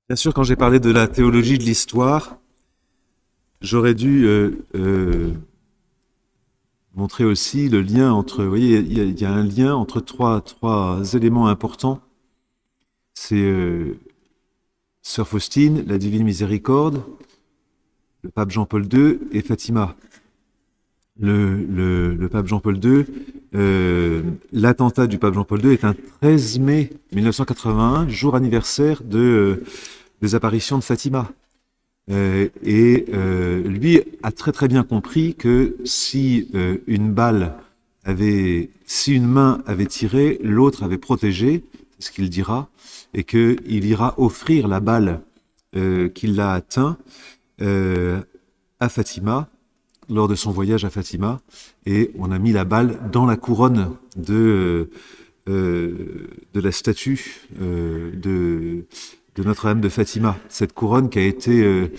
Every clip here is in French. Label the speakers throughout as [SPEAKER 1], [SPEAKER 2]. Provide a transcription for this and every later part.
[SPEAKER 1] Bien sûr, quand j'ai parlé de la théologie de l'histoire, j'aurais dû montrer aussi le lien entre, vous voyez, il y a un lien entre trois éléments importants. C'est Sœur Faustine, la Divine Miséricorde, le pape Jean-Paul II et Fatima. Le pape Jean-Paul II, l'attentat du pape Jean-Paul II est un 13 mai 1981, jour anniversaire des apparitions de Fatima. Lui a très bien compris que si si une main avait tiré, l'autre avait protégé, c'est ce qu'il dira, et qu'il ira offrir la balle qui l'a atteint à Fatima lors de son voyage à Fatima, et on a mis la balle dans la couronne de la statue de Notre-Dame de Fatima. Cette couronne qui a été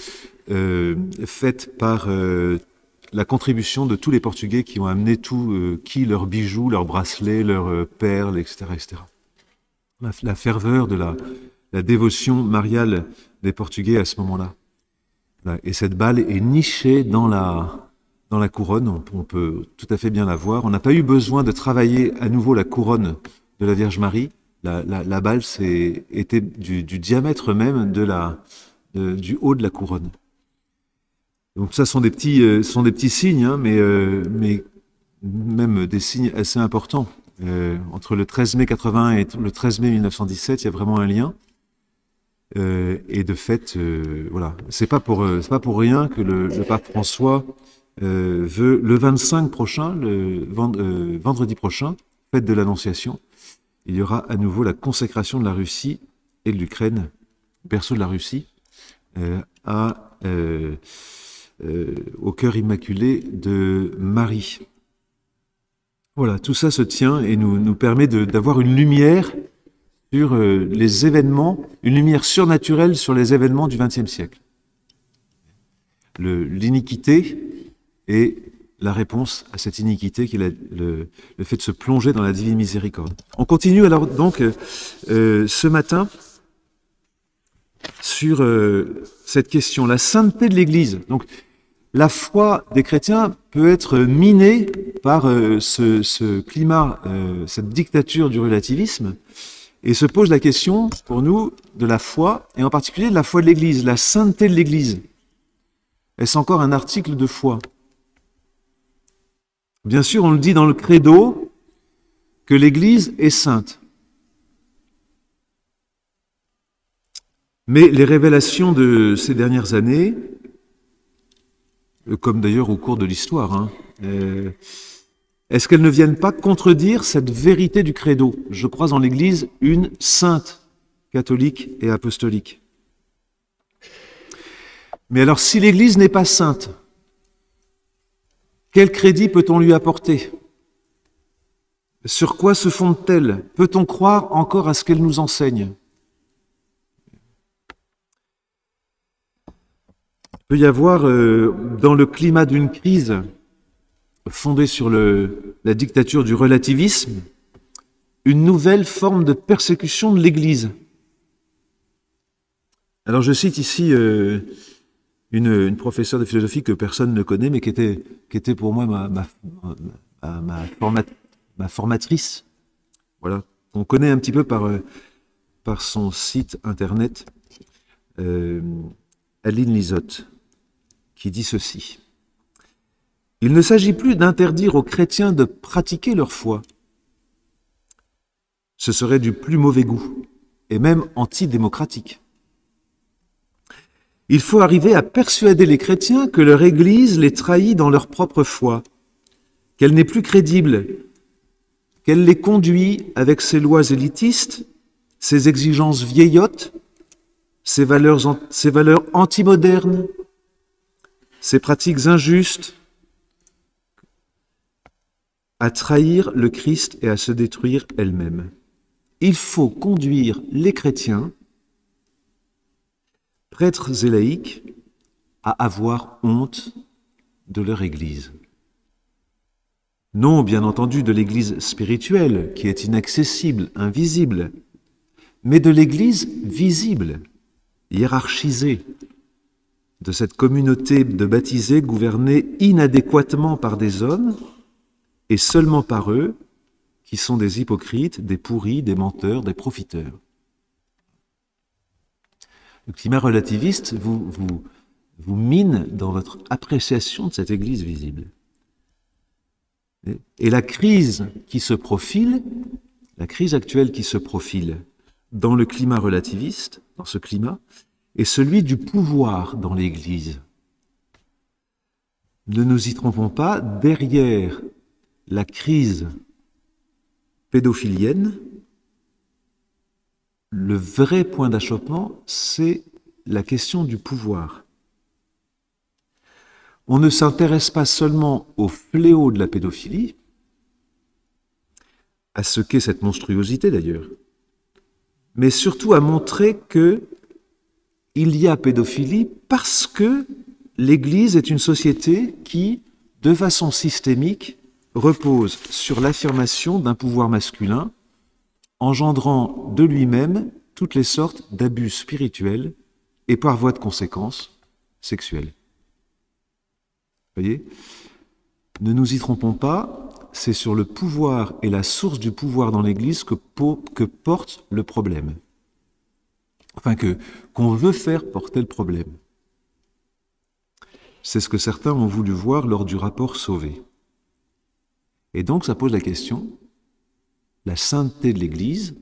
[SPEAKER 1] faite par la contribution de tous les Portugais qui ont amené leurs bijoux, leurs bracelets, leurs perles, etc., etc. La ferveur de la dévotion mariale des Portugais à ce moment-là. Et cette balle est nichée dans la couronne, on peut tout à fait bien la voir. On n'a pas eu besoin de travailler à nouveau la couronne de la Vierge Marie. La balle était du diamètre même du haut de la couronne. Donc ça sont des petits signes, hein, mais même des signes assez importants. Entre le 13 mai 80 et le 13 mai 1917, il y a vraiment un lien. Et de fait, voilà, c'est pas pour rien que le pape François veut le 25 prochain, vendredi prochain, fête de l'Annonciation, il y aura à nouveau la consécration de la Russie et de l'Ukraine, berceau de la Russie, au cœur immaculé de Marie. Voilà, tout ça se tient et nous permet d'avoir une lumière sur les événements, une lumière surnaturelle sur les événements du XXe siècle. L'iniquité et la réponse à cette iniquité qui est le fait de se plonger dans la divine miséricorde. On continue alors donc ce matin sur cette question, la sainteté de l'Église. Donc la foi des chrétiens peut être minée par ce climat, cette dictature du relativisme, et se pose la question pour nous de la foi, et en particulier de la foi de l'Église, la sainteté de l'Église. Est-ce encore un article de foi ? Bien sûr, on le dit dans le credo que l'Église est sainte. Mais les révélations de ces dernières années, comme d'ailleurs au cours de l'histoire, hein, est-ce qu'elles ne viennent pas contredire cette vérité du credo ? Je crois en l'Église une sainte, catholique et apostolique. Mais alors, si l'Église n'est pas sainte, quel crédit peut-on lui apporter ? Sur quoi se fonde-t-elle ? Peut-on croire encore à ce qu'elle nous enseigne ? Il peut y avoir, dans le climat d'une crise fondée sur la dictature du relativisme, une nouvelle forme de persécution de l'Église. Alors je cite ici une professeure de philosophie que personne ne connaît, mais qui était pour moi ma formatrice. Voilà, on connaît un petit peu par son site internet, Aline Lisotte, qui dit ceci. Il ne s'agit plus d'interdire aux chrétiens de pratiquer leur foi. Ce serait du plus mauvais goût, et même antidémocratique. Il faut arriver à persuader les chrétiens que leur Église les trahit dans leur propre foi, qu'elle n'est plus crédible, qu'elle les conduit avec ses lois élitistes, ses exigences vieillottes, ses valeurs antimodernes, ses pratiques injustes, à trahir le Christ et à se détruire elle-même. Il faut conduire les chrétiens, prêtres et laïcs, à avoir honte de leur Église. Non, bien entendu, de l'Église spirituelle, qui est inaccessible, invisible, mais de l'Église visible. hiérarchisée de cette communauté de baptisés gouvernée inadéquatement par des hommes et seulement par eux, qui sont des hypocrites, des pourris, des menteurs, des profiteurs. Le climat relativiste vous mine dans votre appréciation de cette Église visible. Et la crise qui se profile, la crise actuelle qui se profile dans le climat relativiste, dans ce climat, est celui du pouvoir dans l'Église. Ne nous y trompons pas, derrière la crise pédophilienne, le vrai point d'achoppement, c'est la question du pouvoir. On ne s'intéresse pas seulement au fléau de la pédophilie, à ce qu'est cette monstruosité d'ailleurs, mais surtout à montrer que il y a pédophilie parce que l'Église est une société qui, de façon systémique, repose sur l'affirmation d'un pouvoir masculin, engendrant de lui-même toutes les sortes d'abus spirituels et par voie de conséquence sexuels. Voyez ? Ne nous y trompons pas, c'est sur le pouvoir et la source du pouvoir dans l'Église que porte le problème. Enfin, qu'on veut faire porter le problème. C'est ce que certains ont voulu voir lors du rapport Sauvé. Et donc, ça pose la question, la sainteté de l'Église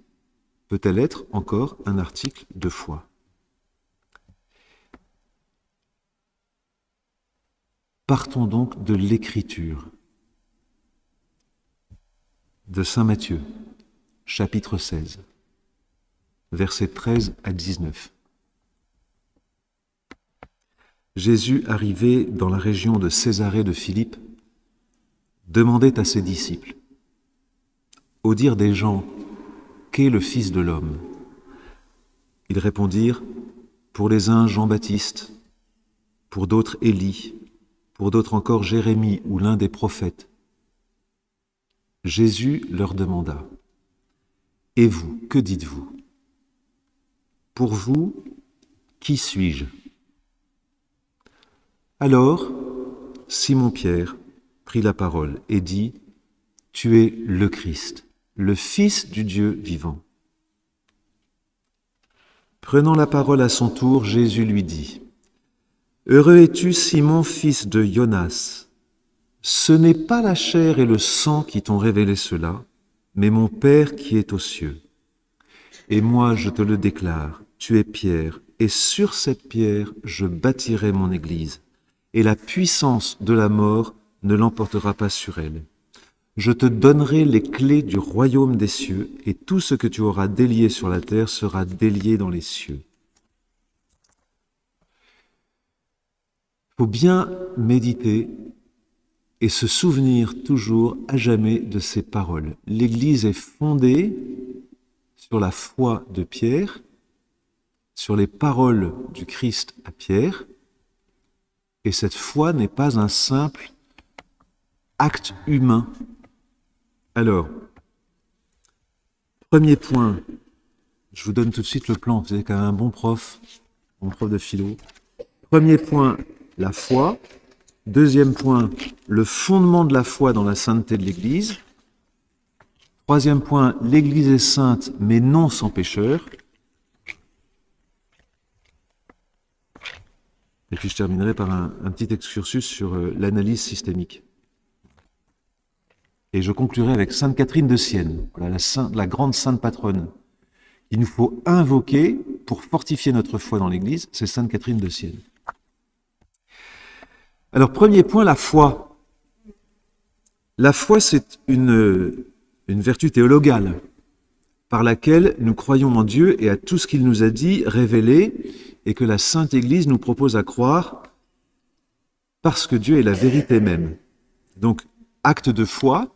[SPEAKER 1] peut-elle être encore un article de foi ? Partons donc de l'Écriture, de saint Matthieu, chapitre 16. Versets 13 à 19. Jésus, arrivé dans la région de Césarée de Philippe, demandait à ses disciples, « Au dire des gens, qu'est le Fils de l'homme ?» Ils répondirent, « Pour les uns Jean-Baptiste, pour d'autres Élie, pour d'autres encore Jérémie ou l'un des prophètes. » Jésus leur demanda, « Et vous, que dites-vous ? Pour vous, qui suis-je » Alors, Simon-Pierre prit la parole et dit, « Tu es le Christ, le Fils du Dieu vivant. » Prenant la parole à son tour, Jésus lui dit, « Heureux es-tu, Simon, fils de Jonas. Ce n'est pas la chair et le sang qui t'ont révélé cela, mais mon Père qui est aux cieux. Et moi, je te le déclare, tu es Pierre, et sur cette pierre, je bâtirai mon Église, et la puissance de la mort ne l'emportera pas sur elle. Je te donnerai les clés du royaume des cieux, et tout ce que tu auras délié sur la terre sera délié dans les cieux. » Il faut bien méditer et se souvenir toujours à jamais de ces paroles. L'Église est fondée sur la foi de Pierre, sur les paroles du Christ à Pierre, et cette foi n'est pas un simple acte humain. Alors, premier point, je vous donne tout de suite le plan, vous êtes quand même un bon prof de philo. Premier point, la foi. Deuxième point, le fondement de la foi dans la sainteté de l'Église. Troisième point, l'Église est sainte, mais non sans pécheur. Et puis je terminerai par un petit excursus sur l'analyse systémique. Et je conclurai avec Sainte Catherine de Sienne, voilà, la grande sainte patronne. Il nous faut invoquer pour fortifier notre foi dans l'Église, c'est Sainte Catherine de Sienne. Alors, premier point, la foi. La foi, c'est une vertu théologale par laquelle nous croyons en Dieu et à tout ce qu'il nous a dit, révélé, et que la Sainte Église nous propose à croire parce que Dieu est la vérité même. Donc, acte de foi,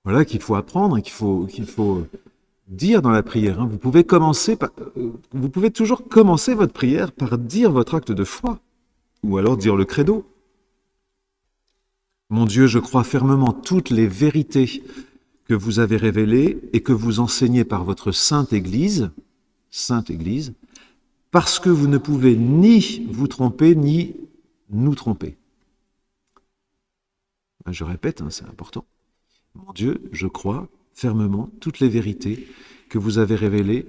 [SPEAKER 1] voilà, qu'il faut apprendre et qu'il faut dire dans la prière. Vous pouvez toujours commencer votre prière par dire votre acte de foi. Ou alors dire le credo. Mon Dieu, je crois fermement toutes les vérités que vous avez révélées et que vous enseignez par votre sainte Église. sainte Église, parce que vous ne pouvez ni vous tromper, ni nous tromper. Je répète, hein, c'est important. Mon Dieu, je crois fermement toutes les vérités que vous avez révélées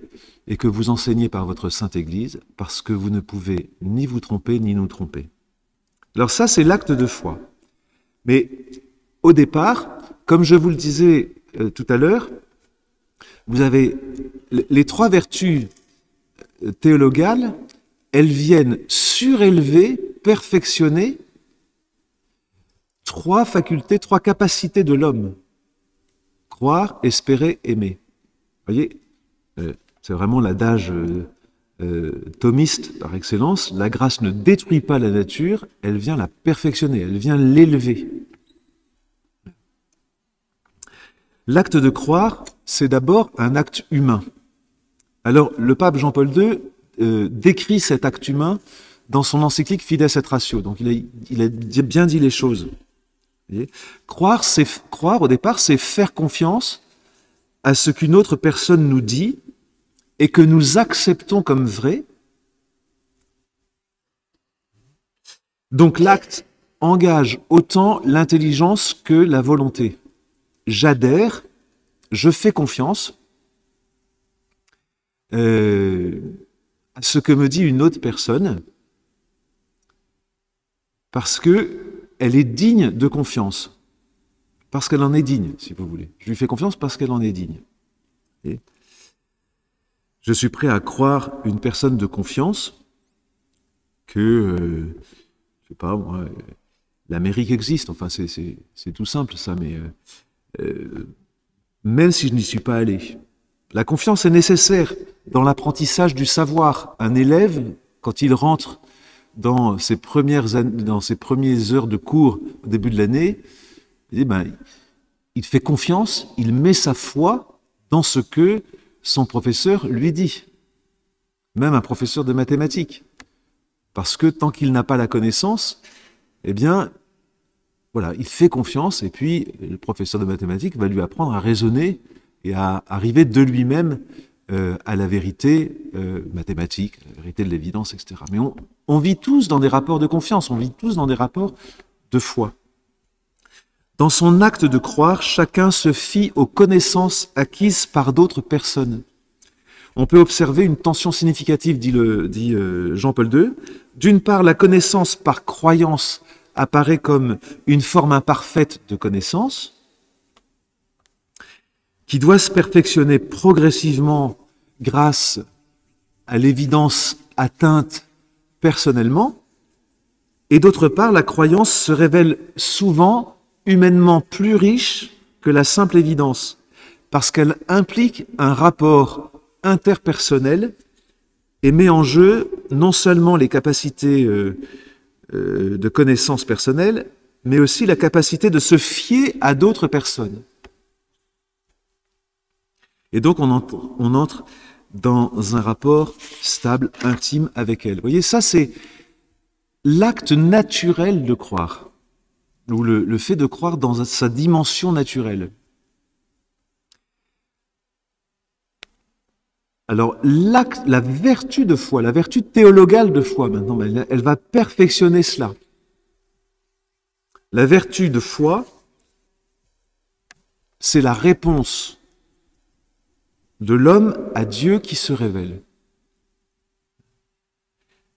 [SPEAKER 1] et que vous enseignez par votre sainte Église, parce que vous ne pouvez ni vous tromper, ni nous tromper. Alors ça, c'est l'acte de foi. Mais au départ, comme je vous le disais tout à l'heure, vous avez les trois vertus théologales, elles viennent surélever, perfectionner trois facultés, trois capacités de l'homme. Croire, espérer, aimer. Vous voyez, c'est vraiment l'adage thomiste par excellence. La grâce ne détruit pas la nature, elle vient la perfectionner, elle vient l'élever. L'acte de croire, c'est d'abord un acte humain. Alors, le pape Jean-Paul II décrit cet acte humain dans son encyclique Fides et Ratio. Donc, il a bien dit les choses. Vous voyez, croire, au départ, c'est faire confiance à ce qu'une autre personne nous dit et que nous acceptons comme vrai. Donc, l'acte engage autant l'intelligence que la volonté. J'adhère, je fais confiance à ce que me dit une autre personne parce qu'elle est digne de confiance, parce qu'elle en est digne, si vous voulez. Je lui fais confiance parce qu'elle en est digne. Et je suis prêt à croire une personne de confiance que, je sais pas moi, l'Amérique existe, enfin c'est tout simple ça, mais même si je n'y suis pas allé. La confiance est nécessaire dans l'apprentissage du savoir. Un élève, quand il rentre dans ses premières heures de cours au début de l'année, il fait confiance, il met sa foi dans ce que son professeur lui dit. Même un professeur de mathématiques. Parce que tant qu'il n'a pas la connaissance, eh bien, voilà, il fait confiance et puis le professeur de mathématiques va lui apprendre à raisonner et à arriver de lui-même à la vérité mathématique, la vérité de l'évidence, etc. Mais on vit tous dans des rapports de confiance, on vit tous dans des rapports de foi. Dans son acte de croire, chacun se fie aux connaissances acquises par d'autres personnes. On peut observer une tension significative, dit Jean-Paul II. D'une part, la connaissance par croyance apparaît comme une forme imparfaite de connaissance qui doit se perfectionner progressivement grâce à l'évidence atteinte personnellement. Et d'autre part, la croyance se révèle souvent humainement plus riche que la simple évidence, parce qu'elle implique un rapport interpersonnel et met en jeu non seulement les capacités de connaissance personnelle, mais aussi la capacité de se fier à d'autres personnes. Et donc on entre dans un rapport stable, intime avec elle. Vous voyez, ça c'est l'acte naturel de croire, ou le fait de croire dans sa dimension naturelle. Alors, la vertu de foi, la vertu théologale de foi, maintenant, elle va perfectionner cela. La vertu de foi, c'est la réponse de l'homme à Dieu qui se révèle.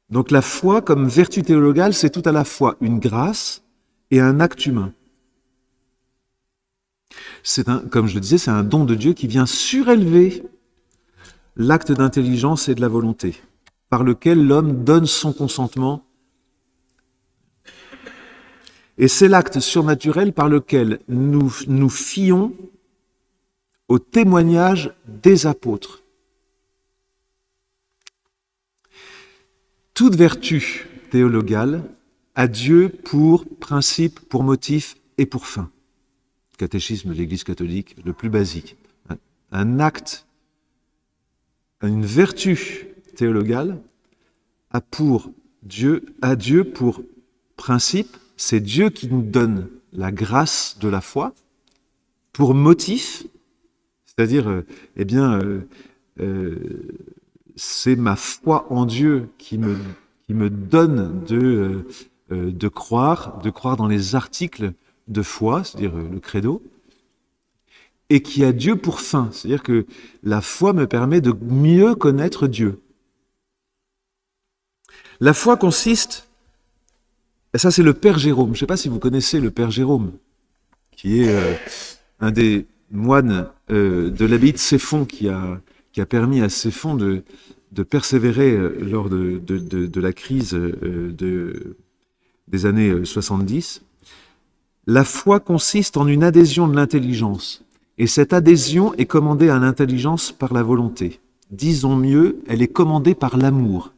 [SPEAKER 1] Donc la foi, comme vertu théologale, c'est tout à la fois une grâce et un acte humain. Comme je le disais, c'est un don de Dieu qui vient surélever l'acte d'intelligence et de la volonté, par lequel l'homme donne son consentement. Et c'est l'acte surnaturel par lequel nous nous fions au témoignage des apôtres. Toute vertu théologale a Dieu pour principe, pour motif et pour fin. Catéchisme de l'Église catholique, le plus basique. Un acte, une vertu théologale a Dieu pour principe, c'est Dieu qui nous donne la grâce de la foi, pour motif, c'est-à-dire, c'est ma foi en Dieu qui me donne de croire dans les articles de foi, c'est-à-dire le credo, et qui a Dieu pour fin. C'est-à-dire que la foi me permet de mieux connaître Dieu. La foi consiste, et ça c'est le Père Jérôme, je ne sais pas si vous connaissez le Père Jérôme, qui est un des moines de l'abbaye de Céphon, qui a permis à Céphon de persévérer lors de la crise des années 70. La foi consiste en une adhésion de l'intelligence, et cette adhésion est commandée à l'intelligence par la volonté. Disons mieux, elle est commandée par l'amour.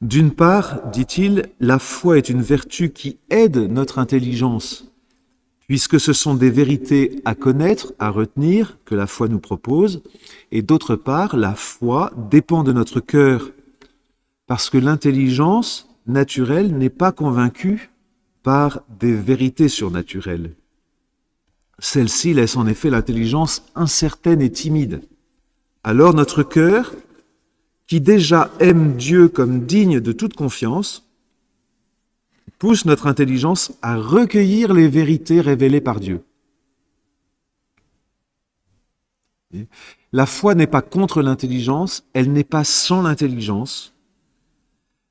[SPEAKER 1] D'une part, dit-il, la foi est une vertu qui aide notre intelligence, puisque ce sont des vérités à connaître, à retenir, que la foi nous propose, et d'autre part, la foi dépend de notre cœur, parce que l'intelligence naturelle n'est pas convaincue par des vérités surnaturelles. Celle-ci laisse en effet l'intelligence incertaine et timide. Alors notre cœur, qui déjà aime Dieu comme digne de toute confiance, pousse notre intelligence à recueillir les vérités révélées par Dieu. La foi n'est pas contre l'intelligence, elle n'est pas sans l'intelligence.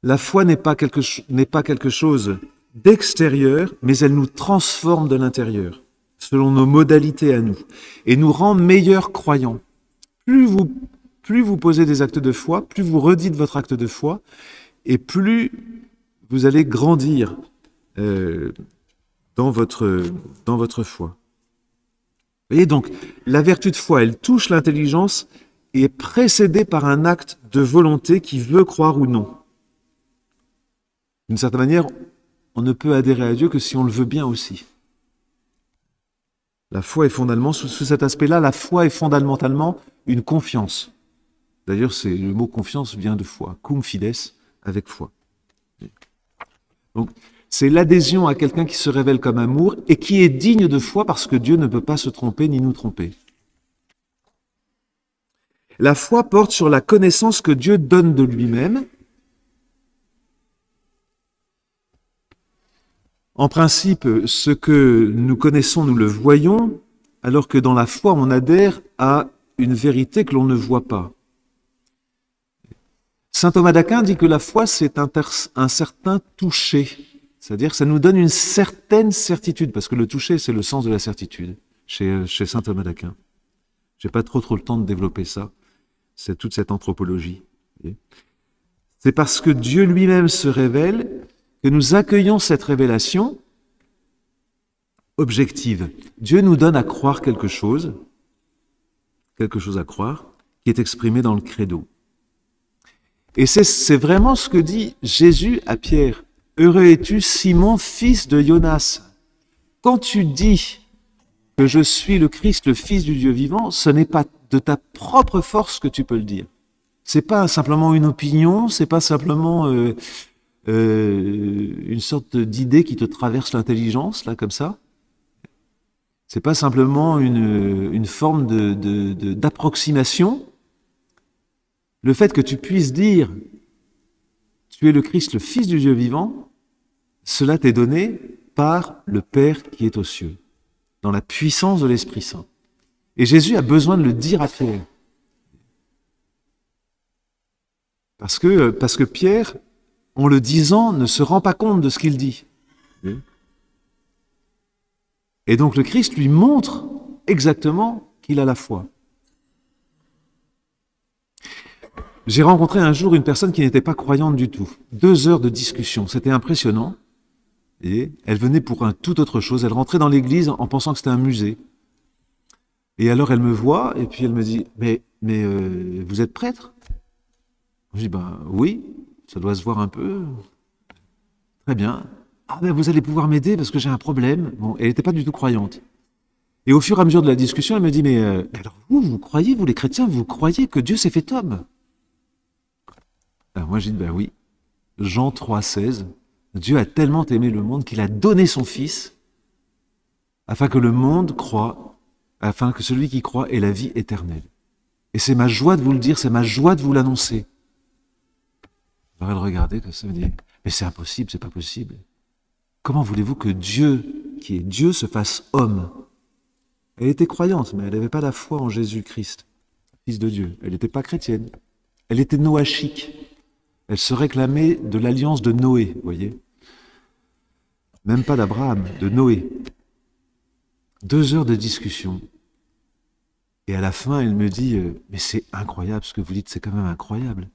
[SPEAKER 1] La foi n'est pas quelque chose d'extérieur, mais elle nous transforme de l'intérieur, selon nos modalités à nous, et nous rend meilleurs croyants. Plus vous posez des actes de foi, plus vous redites votre acte de foi, et plus vous allez grandir dans votre foi. Vous voyez donc, la vertu de foi, elle touche l'intelligence et est précédée par un acte de volonté qui veut croire ou non. D'une certaine manière, on ne peut adhérer à Dieu que si on le veut bien aussi. La foi est fondamentalement, sous cet aspect-là, la foi est fondamentalement une confiance. D'ailleurs, le mot confiance vient de foi, cum fides, avec foi. Donc, c'est l'adhésion à quelqu'un qui se révèle comme amour et qui est digne de foi parce que Dieu ne peut pas se tromper ni nous tromper. La foi porte sur la connaissance que Dieu donne de lui-même. En principe, ce que nous connaissons, nous le voyons, alors que dans la foi, on adhère à une vérité que l'on ne voit pas. Saint Thomas d'Aquin dit que la foi, c'est un certain toucher, c'est-à-dire que ça nous donne une certaine certitude, parce que le toucher, c'est le sens de la certitude, chez Saint Thomas d'Aquin. Je n'ai pas trop le temps de développer ça, c'est toute cette anthropologie. C'est parce que Dieu lui-même se révèle que nous accueillons cette révélation objective. Dieu nous donne à croire quelque chose à croire, qui est exprimé dans le credo. Et c'est vraiment ce que dit Jésus à Pierre. « Heureux es-tu, Simon, fils de Jonas. » Quand tu dis que je suis le Christ, le Fils du Dieu vivant, ce n'est pas de ta propre force que tu peux le dire. C'est pas simplement une opinion, c'est pas simplement une sorte d'idée qui te traverse l'intelligence, là, comme ça. C'est pas simplement une forme d'approximation. Le fait que tu puisses dire « Tu es le Christ, le Fils du Dieu vivant », cela t'est donné par le Père qui est aux cieux, dans la puissance de l'Esprit Saint. Et Jésus a besoin de le dire à Pierre. Parce que Pierre, en le disant, ne se rend pas compte de ce qu'il dit. Et donc le Christ lui montre exactement qu'il a la foi. J'ai rencontré un jour une personne qui n'était pas croyante du tout. 2 heures de discussion, c'était impressionnant. Et elle venait pour un tout autre chose. Elle rentrait dans l'église en pensant que c'était un musée. Et alors elle me voit et puis elle me dit « Mais vous êtes prêtre ?» Je dis « Ben oui, ça doit se voir un peu. » Très bien. « Ah ben vous allez pouvoir m'aider parce que j'ai un problème. » Bon, elle n'était pas du tout croyante. Et au fur et à mesure de la discussion, elle me dit « Mais alors vous croyez, vous les chrétiens, vous croyez que Dieu s'est fait homme ?» Alors moi j'ai dit « Ben oui. » Jean 3,16. Dieu a tellement aimé le monde qu'il a donné son Fils afin que le monde croie, afin que celui qui croit ait la vie éternelle. Et c'est ma joie de vous le dire, c'est ma joie de vous l'annoncer. Alors elle regardait comme ça, elle me dit, mais c'est impossible, c'est pas possible. Comment voulez-vous que Dieu, qui est Dieu, se fasse homme? Elle était croyante, mais elle n'avait pas la foi en Jésus-Christ, Fils de Dieu. Elle n'était pas chrétienne. Elle était noachique. Elle se réclamait de l'alliance de Noé, vous voyez. Même pas d'Abraham, de Noé. 2 heures de discussion. Et à la fin, elle me dit, mais c'est incroyable, ce que vous dites, c'est quand même incroyable.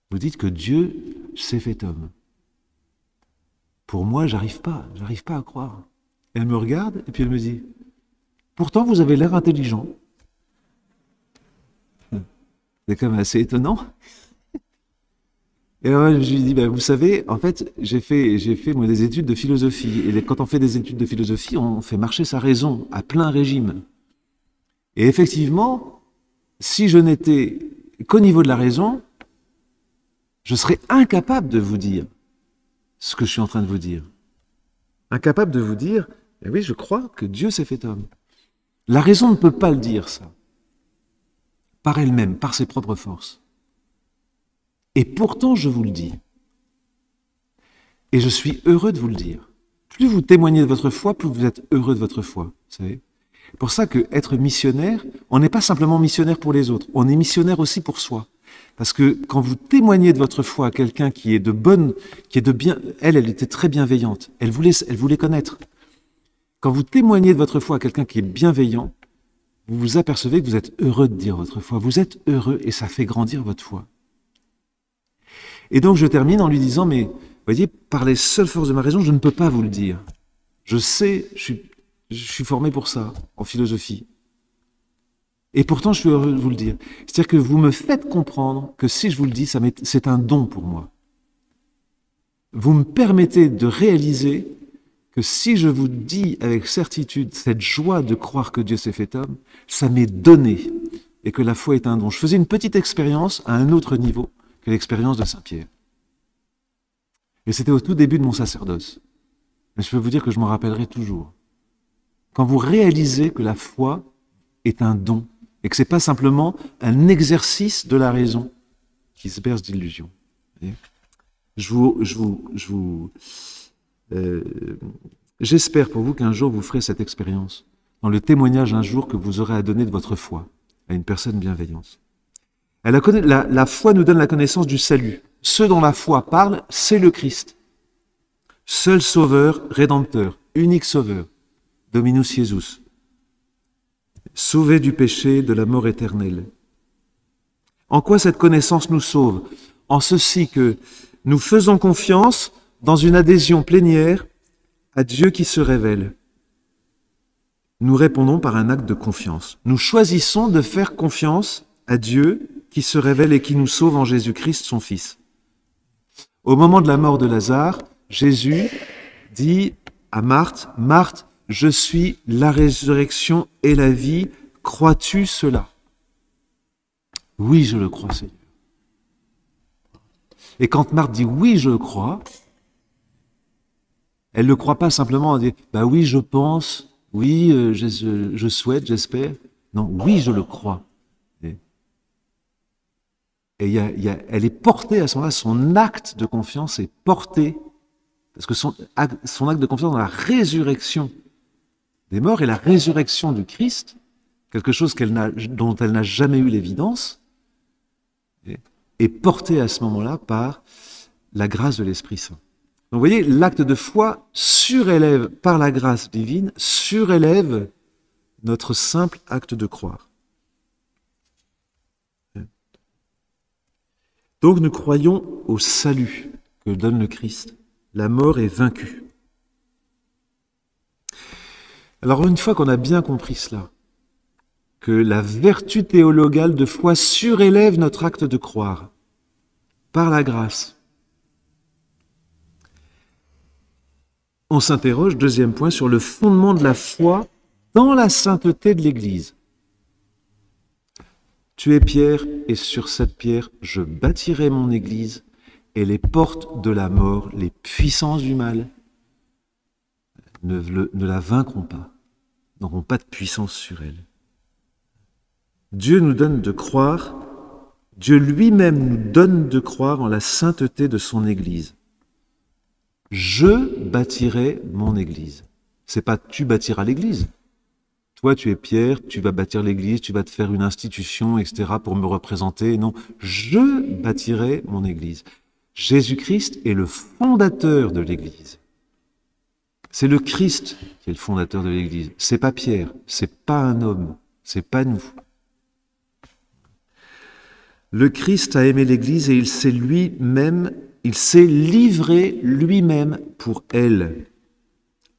[SPEAKER 1] Vous dites que Dieu s'est fait homme. Pour moi, j'arrive pas à croire. Elle me regarde et puis elle me dit, pourtant vous avez l'air intelligent. C'est quand même assez étonnant. Et moi, je lui dis, ben, vous savez, en fait, j'ai fait moi, des études de philosophie. Et quand on fait des études de philosophie, on fait marcher sa raison à plein régime. Et effectivement, si je n'étais qu'au niveau de la raison, je serais incapable de vous dire ce que je suis en train de vous dire. Incapable de vous dire, eh oui, je crois que Dieu s'est fait homme. La raison ne peut pas le dire, ça. Par elle-même, par ses propres forces. Et pourtant, je vous le dis. Et je suis heureux de vous le dire. Plus vous témoignez de votre foi, plus vous êtes heureux de votre foi. Vous savez ? C'est pour ça qu'être missionnaire, on n'est pas simplement missionnaire pour les autres, on est missionnaire aussi pour soi. Parce que quand vous témoignez de votre foi à quelqu'un qui est de bonne, qui est de bien, elle était très bienveillante, elle voulait connaître. Quand vous témoignez de votre foi à quelqu'un qui est bienveillant, vous vous apercevez que vous êtes heureux de dire votre foi. Vous êtes heureux et ça fait grandir votre foi. Et donc je termine en lui disant, mais vous voyez, par les seules forces de ma raison, je ne peux pas vous le dire. Je sais, je suis formé pour ça, en philosophie. Et pourtant, je suis heureux de vous le dire. C'est-à-dire que vous me faites comprendre que si je vous le dis, c'est un don pour moi. Vous me permettez de réaliser que si je vous dis avec certitude cette joie de croire que Dieu s'est fait homme, ça m'est donné et que la foi est un don. Je faisais une petite expérience à un autre niveau que l'expérience de Saint-Pierre. Et c'était au tout début de mon sacerdoce. Mais je peux vous dire que je m'en rappellerai toujours. Quand vous réalisez que la foi est un don et que ce n'est pas simplement un exercice de la raison qui se berce d'illusions. J'espère pour vous qu'un jour vous ferez cette expérience, dans le témoignage un jour que vous aurez à donner de votre foi à une personne bienveillante. La foi nous donne la connaissance du salut. Ce dont la foi parle, c'est le Christ. Seul sauveur, rédempteur, unique sauveur, Dominus Iesus. Sauvé du péché, de la mort éternelle. En quoi cette connaissance nous sauve? En ceci que nous faisons confiance dans une adhésion plénière à Dieu qui se révèle. Nous répondons par un acte de confiance. Nous choisissons de faire confiance à Dieu qui se révèle et qui nous sauve en Jésus-Christ, son Fils. Au moment de la mort de Lazare, Jésus dit à Marthe, « Marthe, je suis la résurrection et la vie, crois-tu cela ?» Oui, je le crois, Seigneur. Et quand Marthe dit « oui, je le crois », elle ne le croit pas simplement en disant « bah oui, je pense, oui, je souhaite, j'espère ». Non, oui, je le crois. Et elle est portée à ce moment-là, son acte de confiance est porté, parce que son acte de confiance dans la résurrection des morts et la résurrection du Christ, quelque chose dont elle n'a jamais eu l'évidence, est porté à ce moment-là par la grâce de l'Esprit Saint. Donc vous voyez, l'acte de foi surélève, par la grâce divine, surélève notre simple acte de croire. Donc nous croyons au salut que donne le Christ. La mort est vaincue. Alors une fois qu'on a bien compris cela, que la vertu théologale de foi surélève notre acte de croire, par la grâce, on s'interroge, deuxième point, sur le fondement de la foi dans la sainteté de l'Église. Tu es Pierre, et sur cette pierre, je bâtirai mon Église, et les portes de la mort, les puissances du mal, ne la vaincront pas, n'auront pas de puissance sur elle. Dieu nous donne de croire, Dieu lui-même nous donne de croire en la sainteté de son Église. Je bâtirai mon Église. C'est pas tu bâtiras l'Église. Toi, tu es Pierre, tu vas bâtir l'Église, tu vas te faire une institution, etc., pour me représenter. Non, je bâtirai mon Église. Jésus-Christ est le fondateur de l'Église. C'est le Christ qui est le fondateur de l'Église. C'est pas Pierre, c'est pas un homme, c'est pas nous. Le Christ a aimé l'Église et il s'est livré lui-même pour elle,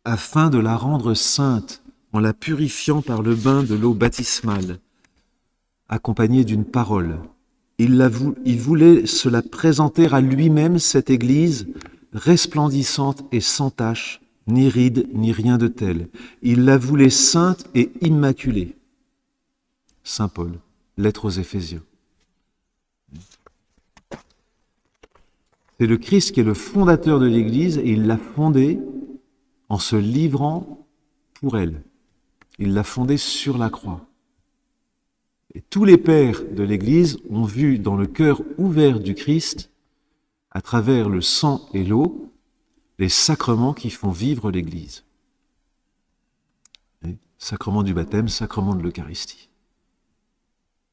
[SPEAKER 1] afin de la rendre sainte, en la purifiant par le bain de l'eau baptismale, accompagnée d'une parole. Il voulait se la présenter à lui-même, cette Église, resplendissante et sans tache, ni ride, ni rien de tel. Il la voulait sainte et immaculée. Saint Paul, lettre aux Éphésiens. C'est le Christ qui est le fondateur de l'Église et il l'a fondée en se livrant pour elle. Il l'a fondée sur la croix. Et tous les pères de l'Église ont vu dans le cœur ouvert du Christ, à travers le sang et l'eau, les sacrements qui font vivre l'Église. Sacrement du baptême, sacrement de l'Eucharistie.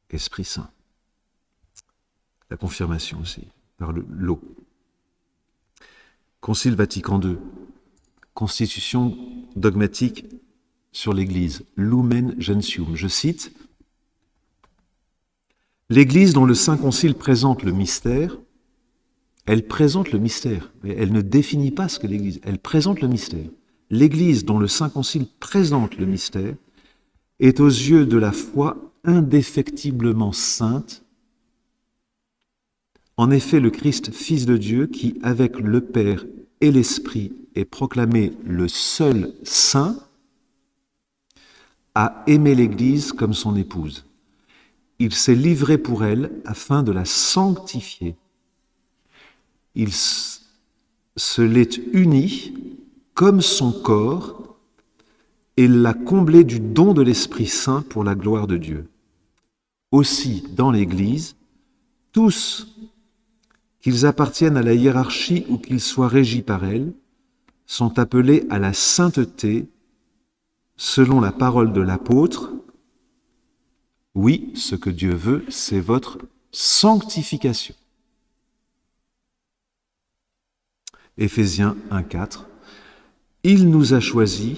[SPEAKER 1] Esprit Saint. La confirmation aussi, par l'eau. Concile Vatican II. Constitution dogmatique sur l'Église. Lumen Gentium. Je cite. L'Église dont le Saint Concile présente le mystère, elle présente le mystère. Elle ne définit pas ce que l'Église, elle présente le mystère. L'Église dont le Saint Concile présente le mystère est aux yeux de la foi indéfectiblement sainte. En effet, le Christ, Fils de Dieu, qui, avec le Père et l'Esprit, est proclamé le seul Saint, a aimé l'Église comme son épouse. Il s'est livré pour elle afin de la sanctifier. Il se l'est uni comme son corps et l'a comblé du don de l'Esprit Saint pour la gloire de Dieu. Aussi, dans l'Église, tous, qu'ils appartiennent à la hiérarchie ou qu'ils soient régis par elle, sont appelés à la sainteté selon la parole de l'apôtre. Oui, ce que Dieu veut, c'est votre sanctification. Éphésiens 1,4. Il nous a choisis,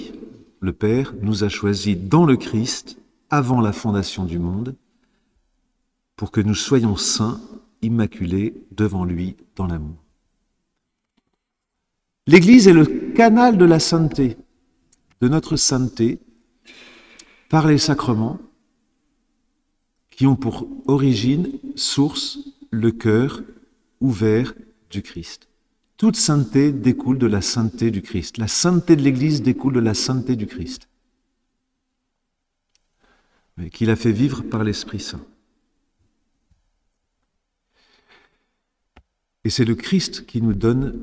[SPEAKER 1] le Père nous a choisis dans le Christ, avant la fondation du monde, pour que nous soyons saints, immaculés devant lui dans l'amour. L'Église est le canal de la sainteté, de notre sainteté, par les sacrements, qui ont pour origine, source, le cœur ouvert du Christ. Toute sainteté découle de la sainteté du Christ. La sainteté de l'Église découle de la sainteté du Christ, qu'il a fait vivre par l'Esprit Saint. Et c'est le Christ qui nous donne,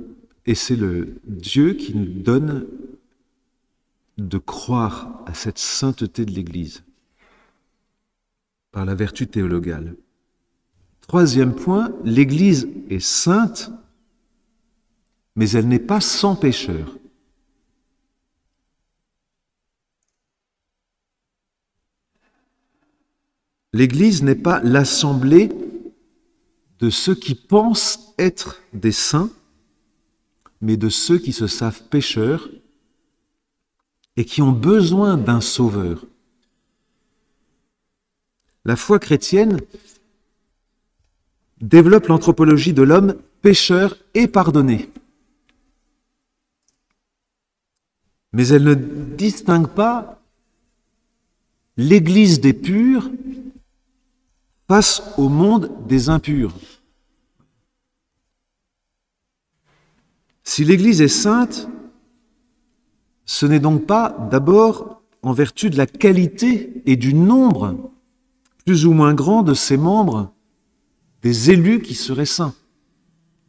[SPEAKER 1] et c'est le Dieu qui nous donne de croire à cette sainteté de l'Église par la vertu théologale. Troisième point, l'Église est sainte, mais elle n'est pas sans pécheur. L'Église n'est pas l'assemblée de ceux qui pensent être des saints, mais de ceux qui se savent pécheurs et qui ont besoin d'un sauveur. La foi chrétienne développe l'anthropologie de l'homme pécheur et pardonné. Mais elle ne distingue pas l'Église des purs face au monde des impurs. Si l'Église est sainte, ce n'est donc pas d'abord en vertu de la qualité et du nombre plus ou moins grand de ses membres, des élus qui seraient saints.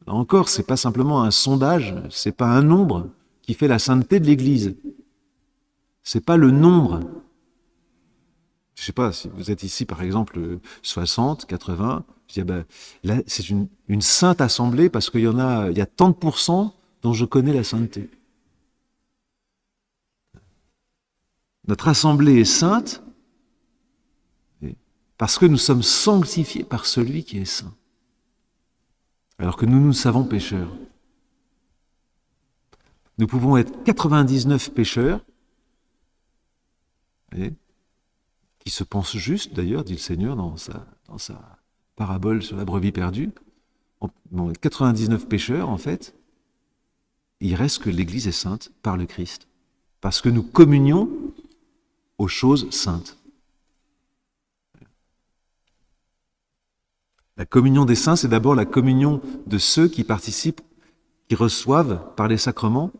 [SPEAKER 1] Là encore, ce n'est pas simplement un sondage, ce n'est pas un nombre qui fait la sainteté de l'Église. Ce n'est pas le nombre. Je ne sais pas, si vous êtes ici, par exemple, 60, 80, je dis, ah ben, là, c'est une sainte assemblée parce qu'il y a tant de pourcents dont je connais la sainteté. Notre assemblée est sainte parce que nous sommes sanctifiés par celui qui est saint. Alors que nous savons pécheurs. Nous pouvons être 99 pécheurs, qui se pensent justes d'ailleurs, dit le Seigneur dans sa parabole sur la brebis perdue. Bon, 99 pécheurs, en fait, il reste que l'Église est sainte par le Christ, parce que nous communions aux choses saintes. La communion des saints, c'est d'abord la communion de ceux qui participent, qui reçoivent par les sacrements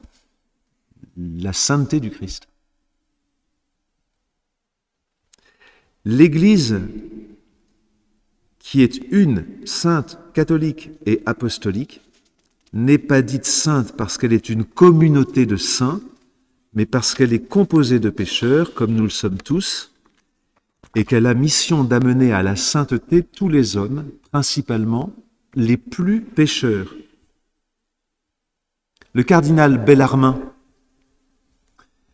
[SPEAKER 1] la sainteté du Christ. L'Église, qui est une, sainte, catholique et apostolique, n'est pas dite sainte parce qu'elle est une communauté de saints, mais parce qu'elle est composée de pécheurs, comme nous le sommes tous, et qu'elle a mission d'amener à la sainteté tous les hommes, principalement les plus pécheurs. Le cardinal Bellarmin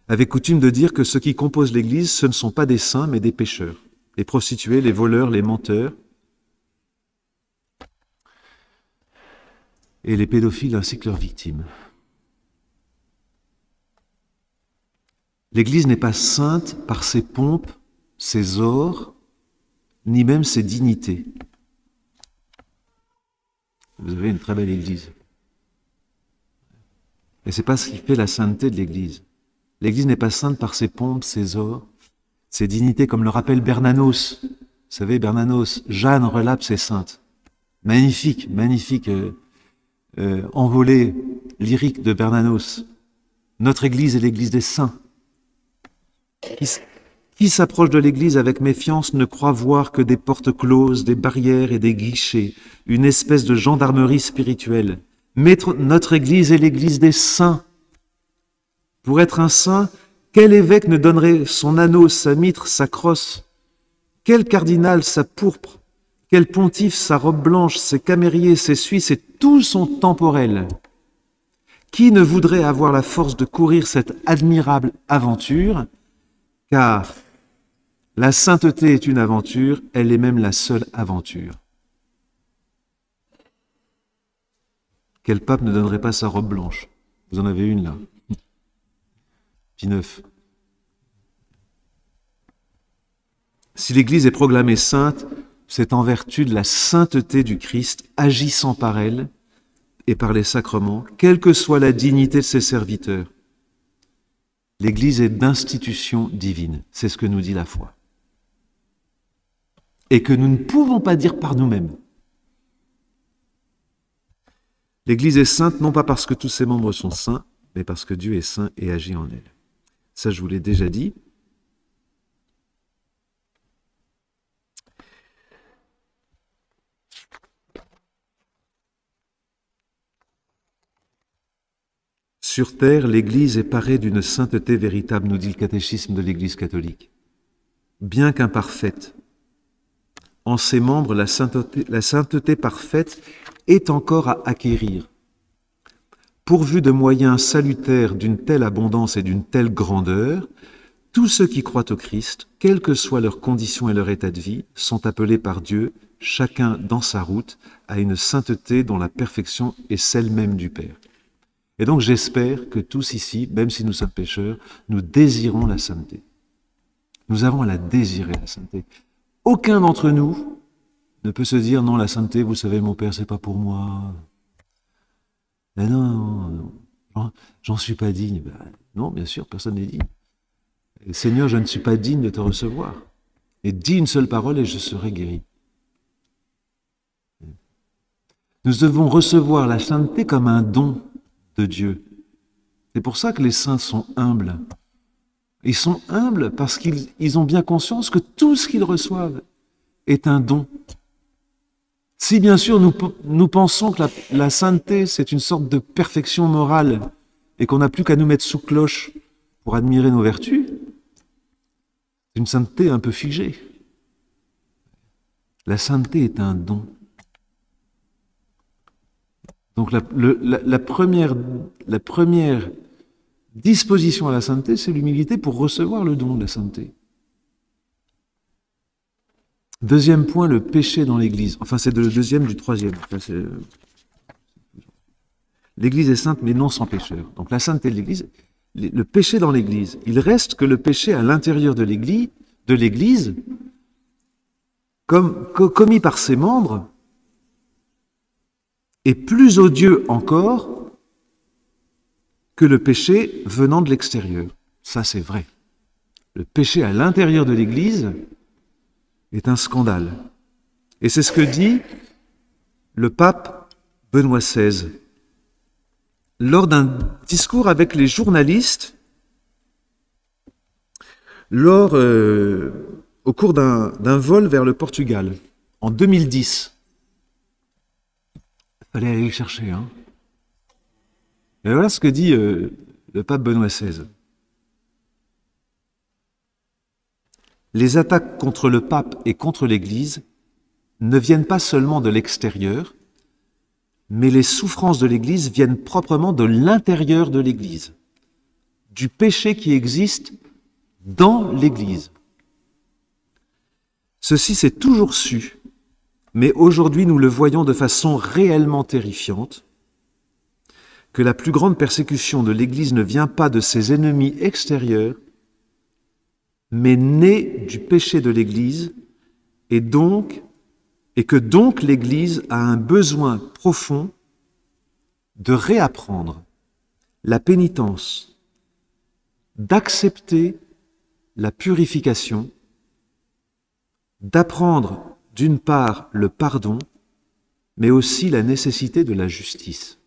[SPEAKER 1] avait coutume de dire que ceux qui composent l'Église, ce ne sont pas des saints, mais des pécheurs. Les prostituées, les voleurs, les menteurs, et les pédophiles ainsi que leurs victimes. L'Église n'est pas sainte par ses pompes, ses ors, ni même ses dignités. Vous avez une très belle Église. Et ce n'est pas ce qui fait la sainteté de l'Église. L'Église n'est pas sainte par ses pompes, ses ors, ses dignités, comme le rappelle Bernanos. Vous savez, Bernanos, Jeanne Relapse est sainte. Magnifique, magnifique envolée lyrique de Bernanos. Notre Église est l'Église des saints. Qui s'approche de l'Église avec méfiance ne croit voir que des portes closes, des barrières et des guichets, une espèce de gendarmerie spirituelle. Mais notre Église est l'Église des saints. Pour être un saint, quel évêque ne donnerait son anneau, sa mitre, sa crosse? Quel cardinal sa pourpre? Quel pontife sa robe blanche, ses camériers, ses suisses, et tous sont temporels? Qui ne voudrait avoir la force de courir cette admirable aventure? Car la sainteté est une aventure, elle est même la seule aventure. Quel pape ne donnerait pas sa robe blanche? Vous en avez une là. Pie IX. Si l'Église est proclamée sainte, c'est en vertu de la sainteté du Christ, agissant par elle et par les sacrements, quelle que soit la dignité de ses serviteurs. L'Église est d'institution divine, c'est ce que nous dit la foi. Et que nous ne pouvons pas dire par nous-mêmes. L'Église est sainte non pas parce que tous ses membres sont saints, mais parce que Dieu est saint et agit en elle. Ça, je vous l'ai déjà dit. Sur terre, l'Église est parée d'une sainteté véritable, nous dit le catéchisme de l'Église catholique. Bien qu'imparfaite, en ses membres, la sainteté parfaite est encore à acquérir. Pourvu de moyens salutaires d'une telle abondance et d'une telle grandeur, tous ceux qui croient au Christ, quelles que soient leurs conditions et leur état de vie, sont appelés par Dieu, chacun dans sa route, à une sainteté dont la perfection est celle même du Père. Et donc j'espère que tous ici, même si nous sommes pécheurs, nous désirons la sainteté. Nous avons à la désirer, la sainteté. Aucun d'entre nous ne peut se dire, non, la sainteté, vous savez, mon Père, c'est pas pour moi. Mais non, j'en suis pas digne. Ben, non, bien sûr, personne n'est digne. Et, Seigneur, je ne suis pas digne de te recevoir. Et dis une seule parole et je serai guéri. Nous devons recevoir la sainteté comme un don de Dieu. C'est pour ça que les saints sont humbles. Ils sont humbles parce qu'ils ont bien conscience que tout ce qu'ils reçoivent est un don. Si bien sûr nous pensons que la sainteté c'est une sorte de perfection morale et qu'on n'a plus qu'à nous mettre sous cloche pour admirer nos vertus, C'est une sainteté un peu figée. La sainteté est un don. Donc la première disposition à la sainteté, c'est l'humilité pour recevoir le don de la sainteté. Deuxième point, le péché dans l'Église. Enfin, c'est le deuxième du troisième. Enfin, L'Église est sainte, mais non sans pécheur. Donc la sainteté de l'Église, le péché dans l'Église, il reste que le péché à l'intérieur de l'Église, commis par ses membres, est plus odieux encore que le péché venant de l'extérieur. Ça, c'est vrai. Le péché à l'intérieur de l'Église est un scandale. Et c'est ce que dit le pape Benoît XVI lors d'un discours avec les journalistes au cours d'un vol vers le Portugal en 2010. Il fallait aller le chercher, hein. Et voilà ce que dit le pape Benoît XVI. Les attaques contre le pape et contre l'Église ne viennent pas seulement de l'extérieur, mais les souffrances de l'Église viennent proprement de l'intérieur de l'Église, du péché qui existe dans l'Église. Ceci s'est toujours su, mais aujourd'hui nous le voyons de façon réellement terrifiante, que la plus grande persécution de l'Église ne vient pas de ses ennemis extérieurs, mais née du péché de l'Église, et que donc l'Église a un besoin profond de réapprendre la pénitence, d'accepter la purification, d'apprendre d'une part le pardon, mais aussi la nécessité de la justice.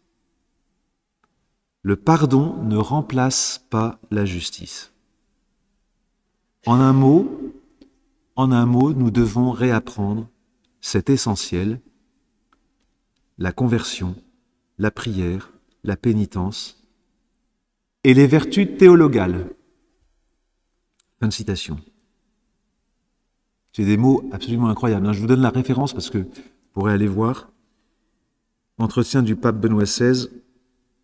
[SPEAKER 1] Le pardon ne remplace pas la justice. En un mot, nous devons réapprendre cet essentiel, la conversion, la prière, la pénitence et les vertus théologales. Fin de citation. C'est des mots absolument incroyables. Je vous donne la référence parce que vous pourrez aller voir. Entretien du pape Benoît XVI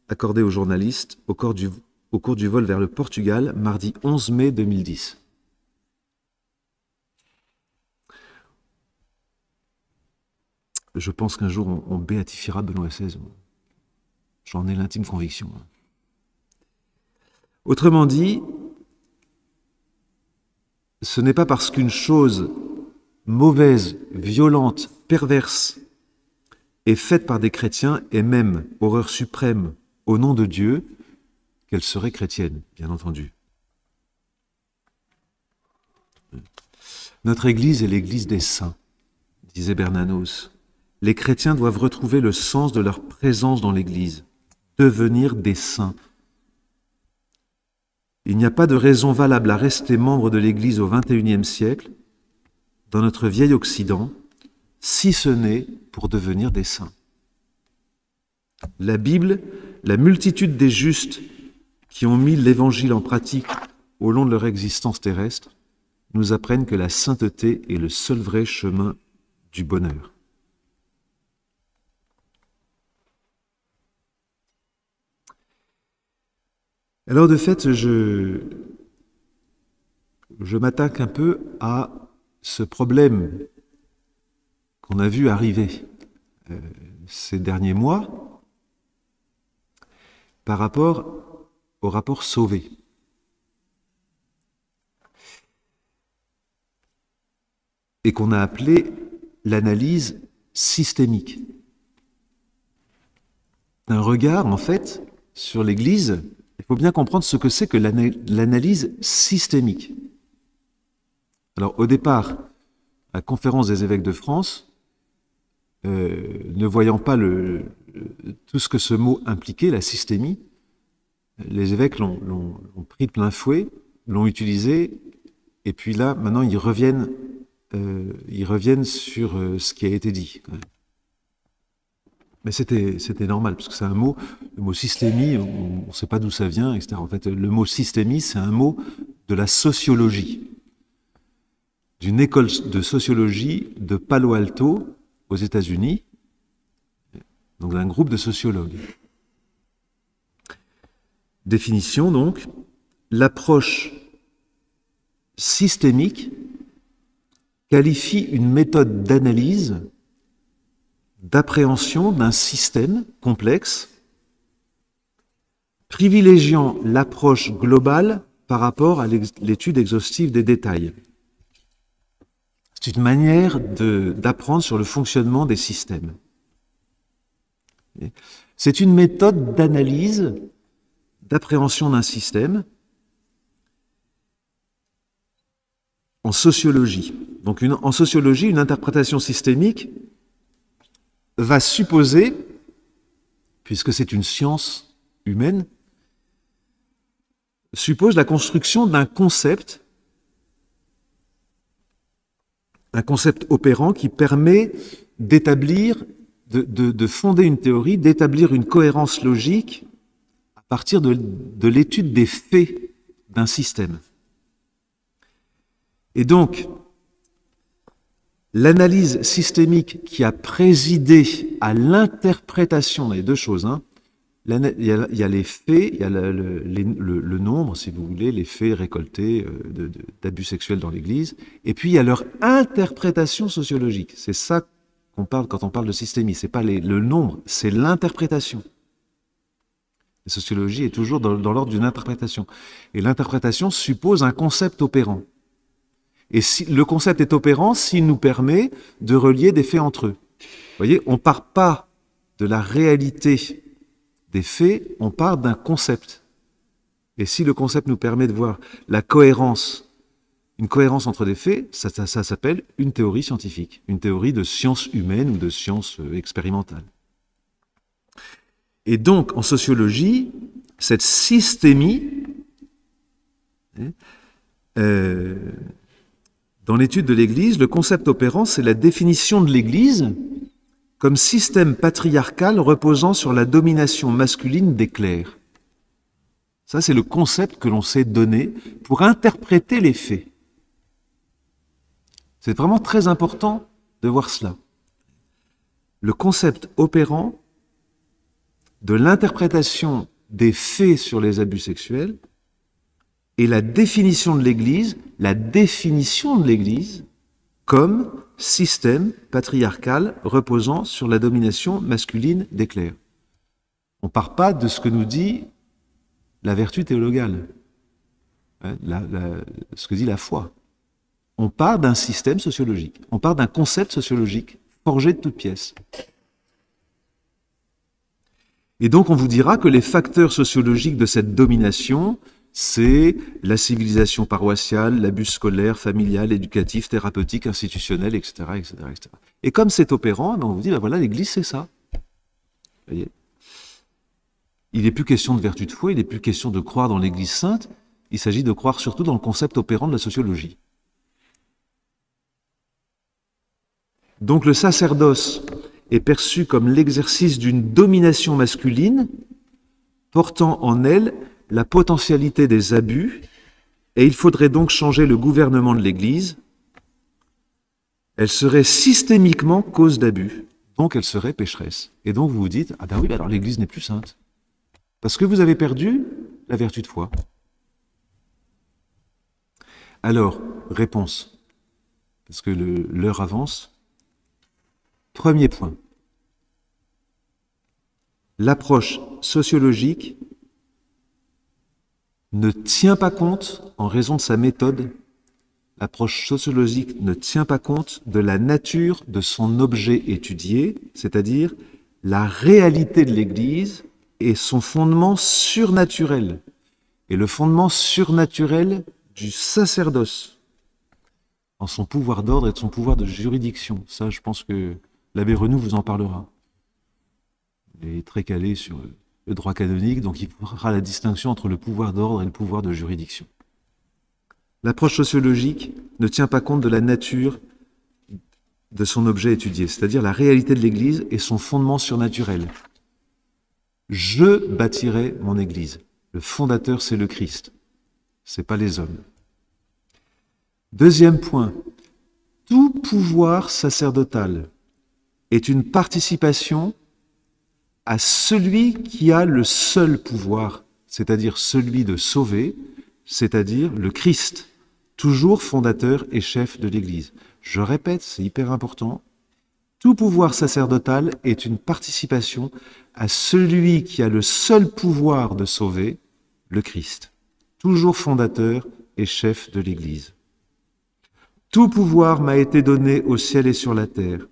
[SPEAKER 1] accordé aux journalistes au cours du vol vers le Portugal, mardi 11 mai 2010. Je pense qu'un jour, on béatifiera Benoît XVI. J'en ai l'intime conviction. Autrement dit, ce n'est pas parce qu'une chose mauvaise, violente, perverse est faite par des chrétiens, et même, horreur suprême, au nom de Dieu, qu'elle serait chrétienne, bien entendu. Notre Église est l'Église des saints, disait Bernanos. Les chrétiens doivent retrouver le sens de leur présence dans l'Église, devenir des saints. Il n'y a pas de raison valable à rester membre de l'Église au XXIe siècle, dans notre vieil Occident, si ce n'est pour devenir des saints. La Bible, la multitude des justes qui ont mis l'Évangile en pratique au long de leur existence terrestre, nous apprennent que la sainteté est le seul vrai chemin du bonheur. Alors de fait, je m'attaque un peu à ce problème qu'on a vu arriver ces derniers mois par rapport au rapport Sauvé. Et qu'on a appelé l'analyse systémique. Un regard, en fait, sur l'Église. Il faut bien comprendre ce que c'est que l'analyse systémique. Alors, au départ, à la Conférence des évêques de France, ne voyant pas tout ce que ce mot impliquait, la systémie, les évêques l'ont pris de plein fouet, l'ont utilisé, et puis là, maintenant, ils reviennent sur ce qui a été dit. Mais c'était normal, parce que c'est un mot, le mot systémie, on ne sait pas d'où ça vient, etc. En fait, le mot systémie, c'est un mot de la sociologie. d'une école de sociologie de Palo Alto aux États-Unis, donc d'un groupe de sociologues. Définition donc, l'approche systémique qualifie une méthode d'analyse, d'appréhension d'un système complexe, privilégiant l'approche globale par rapport à l'étude exhaustive des détails. C'est une manière d'apprendre sur le fonctionnement des systèmes. C'est une méthode d'analyse, d'appréhension d'un système en sociologie. Donc en sociologie, une interprétation systémique va supposer, puisque c'est une science humaine, suppose la construction d'un concept opérant qui permet d'établir, de fonder une théorie, d'établir une cohérence logique à partir de l'étude des faits d'un système. Et donc, l'analyse systémique qui a présidé à l'interprétation, il y a deux choses, hein. Il y a les faits, il y a le nombre, si vous voulez, les faits récoltés d'abus sexuels dans l'Église, et puis il y a leur interprétation sociologique. C'est ça qu'on parle quand on parle de systémie, c'est pas le nombre, c'est l'interprétation. La sociologie est toujours dans l'ordre d'une interprétation. Et l'interprétation suppose un concept opérant. Et si le concept est opérant, s'il nous permet de relier des faits entre eux. Vous voyez, on ne part pas de la réalité des faits, on part d'un concept. Et si le concept nous permet de voir la cohérence, une cohérence entre des faits, ça s'appelle une théorie scientifique, une théorie de science humaine ou de science expérimentale. Et donc, en sociologie, cette systémie, dans l'étude de l'Église, le concept opérant, c'est la définition de l'Église comme système patriarcal reposant sur la domination masculine des clercs. Ça, c'est le concept que l'on s'est donné pour interpréter les faits. C'est vraiment très important de voir cela. Le concept opérant de l'interprétation des faits sur les abus sexuels et la définition de l'Église comme système patriarcal reposant sur la domination masculine des clercs. On ne part pas de ce que nous dit la vertu théologale, ce que dit la foi. On part d'un système sociologique, on part d'un concept sociologique forgé de toutes pièces. Et donc on vous dira que les facteurs sociologiques de cette domination, c'est la civilisation paroissiale, l'abus scolaire, familial, éducatif, thérapeutique, institutionnel, etc., etc., etc. Et comme c'est opérant, on vous dit, ben voilà, l'Église, c'est ça. Vous voyez ? Il n'est plus question de vertu de foi, il n'est plus question de croire dans l'Église sainte, il s'agit de croire surtout dans le concept opérant de la sociologie. Donc le sacerdoce est perçu comme l'exercice d'une domination masculine portant en elle la potentialité des abus, et il faudrait donc changer le gouvernement de l'Église. Elle serait systémiquement cause d'abus, donc elle serait pécheresse. Et donc vous vous dites, ah ben oui, alors l'Église n'est plus sainte. Parce que vous avez perdu la vertu de foi. Alors, réponse, parce que l'heure avance. Premier point. L'approche sociologique ne tient pas compte, en raison de sa méthode, l'approche sociologique ne tient pas compte de la nature de son objet étudié, c'est-à-dire la réalité de l'Église et son fondement surnaturel, et le fondement surnaturel du sacerdoce, en son pouvoir d'ordre et de son pouvoir de juridiction. Ça, je pense que l'abbé Renoux vous en parlera. Il est très calé sur le droit canonique, donc il fera la distinction entre le pouvoir d'ordre et le pouvoir de juridiction. L'approche sociologique ne tient pas compte de la nature de son objet étudié, c'est-à-dire la réalité de l'Église et son fondement surnaturel. Je bâtirai mon Église. Le fondateur, c'est le Christ. Ce n'est pas les hommes. Deuxième point, Tout pouvoir sacerdotal est une participation à celui qui a le seul pouvoir, c'est-à-dire celui de sauver, c'est-à-dire le Christ, toujours fondateur et chef de l'Église. Je répète, c'est hyper important. Tout pouvoir sacerdotal est une participation à celui qui a le seul pouvoir de sauver, le Christ, toujours fondateur et chef de l'Église. Tout pouvoir m'a été donné au ciel et sur la terre.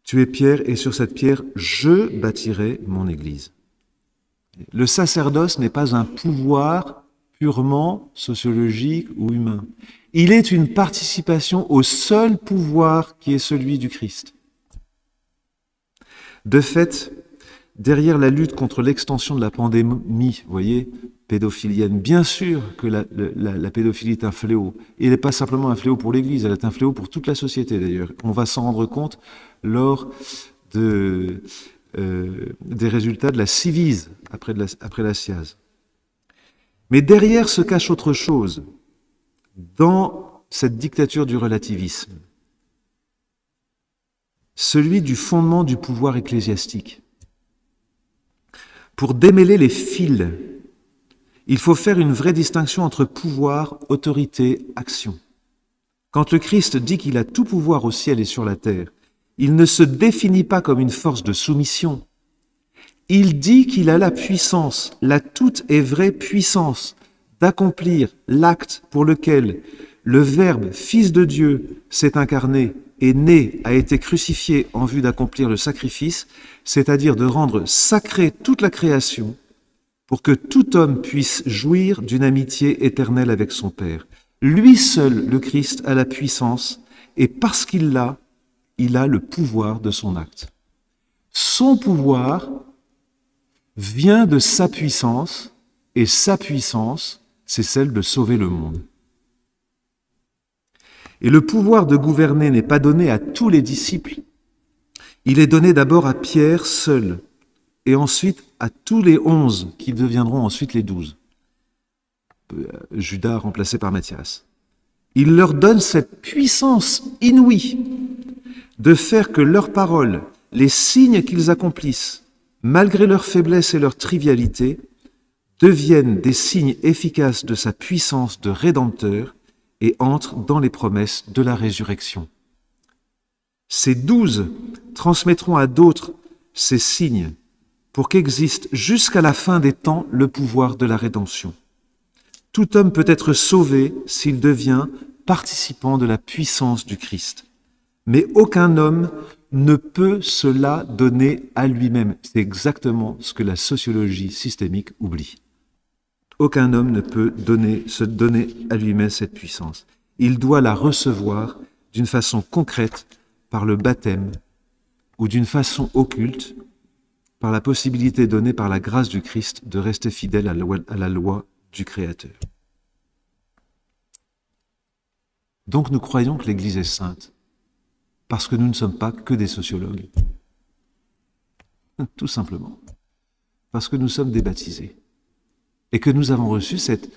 [SPEAKER 1] Tu es Pierre, et sur cette pierre, je bâtirai mon Église. Le sacerdoce n'est pas un pouvoir purement sociologique ou humain. Il est une participation au seul pouvoir qui est celui du Christ. De fait, derrière la lutte contre l'extension de la pandémie, vous voyez, pédophilienne, bien sûr que la pédophilie est un fléau. Et elle n'est pas simplement un fléau pour l'Église, elle est un fléau pour toute la société d'ailleurs. On va s'en rendre compte lors des résultats de la Civise, après la SIAZ. Mais derrière se cache autre chose, dans cette dictature du relativisme, celui du fondement du pouvoir ecclésiastique. Pour démêler les fils, il faut faire une vraie distinction entre pouvoir, autorité, action. Quand le Christ dit qu'il a tout pouvoir au ciel et sur la terre, il ne se définit pas comme une force de soumission. Il dit qu'il a la puissance, la toute et vraie puissance d'accomplir l'acte pour lequel le Verbe, Fils de Dieu, s'est incarné, est né, a été crucifié en vue d'accomplir le sacrifice, c'est-à-dire de rendre sacrée toute la création pour que tout homme puisse jouir d'une amitié éternelle avec son Père. Lui seul, le Christ, a la puissance, et parce qu'il l'a, il a le pouvoir de son acte. Son pouvoir vient de sa puissance, et sa puissance, c'est celle de sauver le monde. Et le pouvoir de gouverner n'est pas donné à tous les disciples. Il est donné d'abord à Pierre seul, et ensuite à tous les 11 qui deviendront ensuite les 12. Judas remplacé par Matthias. Il leur donne cette puissance inouïe de faire que leurs paroles, les signes qu'ils accomplissent, malgré leur faiblesse et leur trivialité, deviennent des signes efficaces de sa puissance de Rédempteur et entrent dans les promesses de la résurrection. Ces 12 transmettront à d'autres ces signes pour qu'existe jusqu'à la fin des temps le pouvoir de la rédemption. Tout homme peut être sauvé s'il devient participant de la puissance du Christ. Mais aucun homme ne peut cela donner à lui-même. C'est exactement ce que la sociologie systémique oublie. Aucun homme ne peut se donner à lui-même cette puissance. Il doit la recevoir d'une façon concrète par le baptême ou d'une façon occulte par la possibilité donnée par la grâce du Christ de rester fidèle à la loi du Créateur. Donc nous croyons que l'Église est sainte parce que nous ne sommes pas que des sociologues. Tout simplement. Parce que nous sommes des baptisés. Et que nous avons reçu cette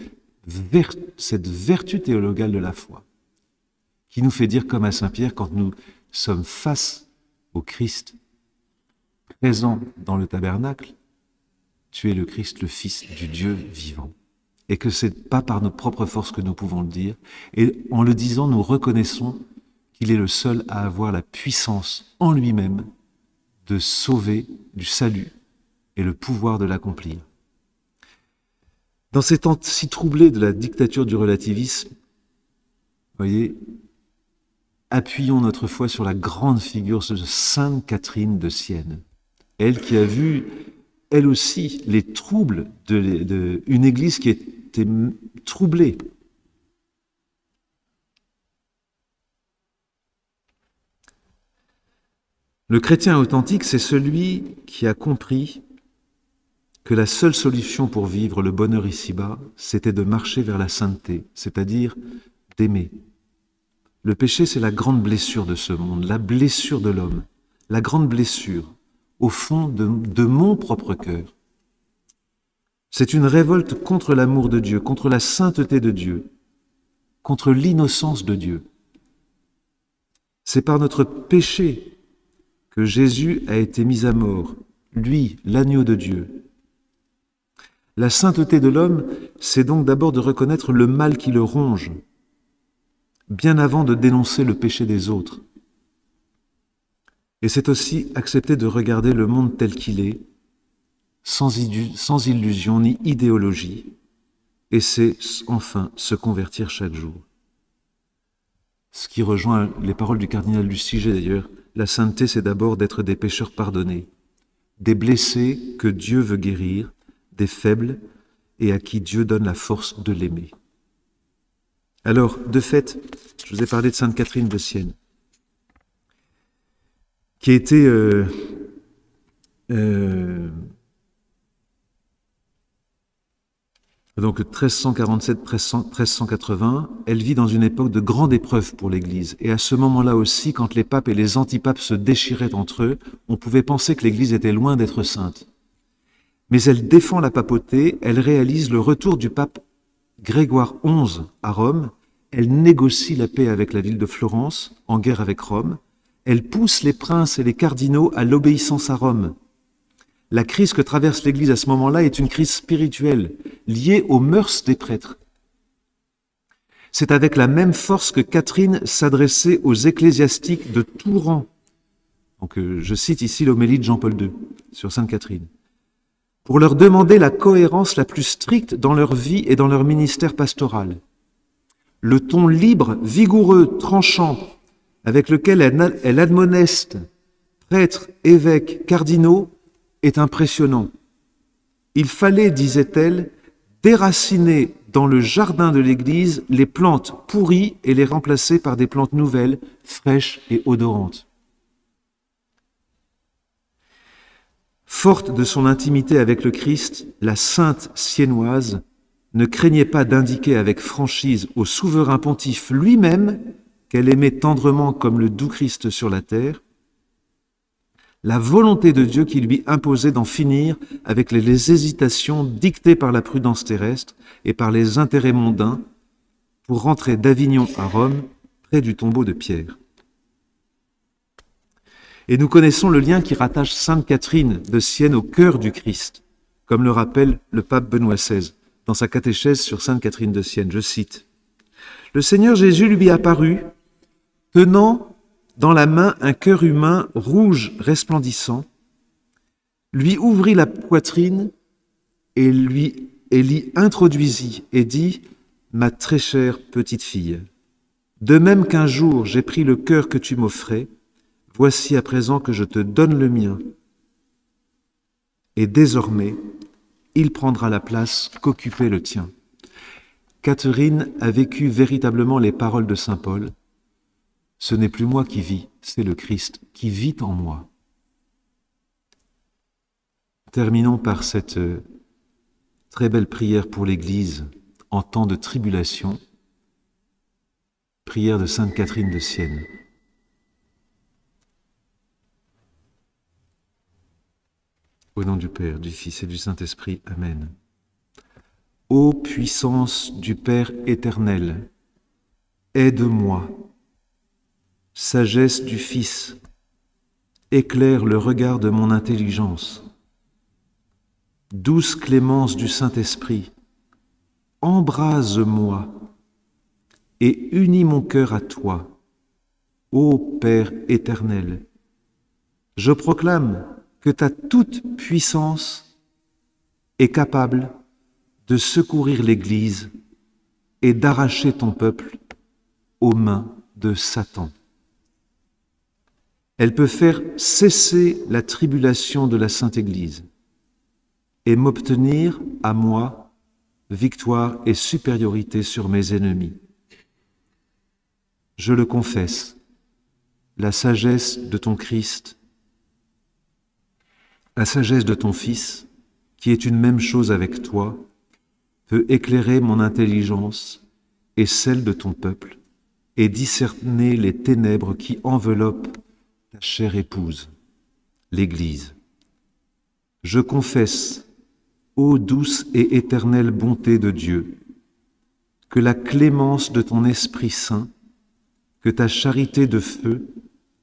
[SPEAKER 1] vertu théologale de la foi, qui nous fait dire comme à Saint-Pierre, quand nous sommes face au Christ, présent dans le tabernacle, tu es le Christ, le Fils du Dieu vivant. Et que ce n'est pas par nos propres forces que nous pouvons le dire. Et en le disant, nous reconnaissons qu'il est le seul à avoir la puissance en lui-même de sauver du salut et le pouvoir de l'accomplir. Dans ces temps si troublés de la dictature du relativisme, voyez, appuyons notre foi sur la grande figure de Sainte Catherine de Sienne. Elle qui a vu, elle aussi, les troubles d'une Église qui était troublée. Le chrétien authentique, c'est celui qui a compris que la seule solution pour vivre le bonheur ici-bas, c'était de marcher vers la sainteté, c'est-à-dire d'aimer. Le péché, c'est la grande blessure de ce monde, la blessure de l'homme, la grande blessure, au fond de mon propre cœur. C'est une révolte contre l'amour de Dieu, contre la sainteté de Dieu, contre l'innocence de Dieu. C'est par notre péché que Jésus a été mis à mort, lui, l'agneau de Dieu. La sainteté de l'homme, c'est donc d'abord de reconnaître le mal qui le ronge, bien avant de dénoncer le péché des autres. Et c'est aussi accepter de regarder le monde tel qu'il est, sans illusion ni idéologie, et c'est enfin se convertir chaque jour. Ce qui rejoint les paroles du cardinal Lustiger d'ailleurs, la sainteté c'est d'abord d'être des pécheurs pardonnés, des blessés que Dieu veut guérir, des faibles et à qui Dieu donne la force de l'aimer. Alors, de fait, je vous ai parlé de Sainte Catherine de Sienne, qui a été donc 1347-1380, elle vit dans une époque de grande épreuve pour l'Église. Et à ce moment-là aussi, quand les papes et les antipapes se déchiraient entre eux, on pouvait penser que l'Église était loin d'être sainte. Mais elle défend la papauté, elle réalise le retour du pape Grégoire XI à Rome, elle négocie la paix avec la ville de Florence, en guerre avec Rome, elle pousse les princes et les cardinaux à l'obéissance à Rome. La crise que traverse l'Église à ce moment-là est une crise spirituelle, liée aux mœurs des prêtres. C'est avec la même force que Catherine s'adressait aux ecclésiastiques de tout rang. Donc, je cite ici l'homélie de Jean-Paul II sur Sainte Catherine. Pour leur demander la cohérence la plus stricte dans leur vie et dans leur ministère pastoral. Le ton libre, vigoureux, tranchant, avec lequel elle admoneste prêtres, évêques, cardinaux, est impressionnant. Il fallait, disait-elle, déraciner dans le jardin de l'Église les plantes pourries et les remplacer par des plantes nouvelles, fraîches et odorantes. Forte de son intimité avec le Christ, la sainte siennoise ne craignait pas d'indiquer avec franchise au souverain pontife lui-même, qu'elle aimait tendrement comme le doux Christ sur la terre, la volonté de Dieu qui lui imposait d'en finir avec les hésitations dictées par la prudence terrestre et par les intérêts mondains pour rentrer d'Avignon à Rome, près du tombeau de Pierre. Et nous connaissons le lien qui rattache Sainte Catherine de Sienne au cœur du Christ, comme le rappelle le pape Benoît XVI dans sa catéchèse sur Sainte Catherine de Sienne. Je cite : « Le Seigneur Jésus lui apparut, tenant dans la main un cœur humain rouge resplendissant, lui ouvrit la poitrine et l'y introduisit et dit : « Ma très chère petite fille, de même qu'un jour j'ai pris le cœur que tu m'offrais, voici à présent que je te donne le mien. Et désormais, il prendra la place qu'occupait le tien. » Catherine a vécu véritablement les paroles de saint Paul. Ce n'est plus moi qui vis, c'est le Christ qui vit en moi. Terminons par cette très belle prière pour l'Église en temps de tribulation, prière de Sainte Catherine de Sienne. Au nom du Père, du Fils et du Saint-Esprit. Amen. Ô puissance du Père éternel, aide-moi. Sagesse du Fils, éclaire le regard de mon intelligence. Douce clémence du Saint-Esprit, embrase-moi et unis mon cœur à toi, ô Père éternel. Je proclame que ta toute puissance est capable de secourir l'Église et d'arracher ton peuple aux mains de Satan. Elle peut faire cesser la tribulation de la Sainte Église et m'obtenir, à moi, victoire et supériorité sur mes ennemis. Je le confesse, la sagesse de ton Christ, la sagesse de ton Fils, qui est une même chose avec toi, peut éclairer mon intelligence et celle de ton peuple, et discerner les ténèbres qui enveloppent ta chère épouse, l'Église. Je confesse, ô douce et éternelle bonté de Dieu, que la clémence de ton Esprit Saint, que ta charité de feu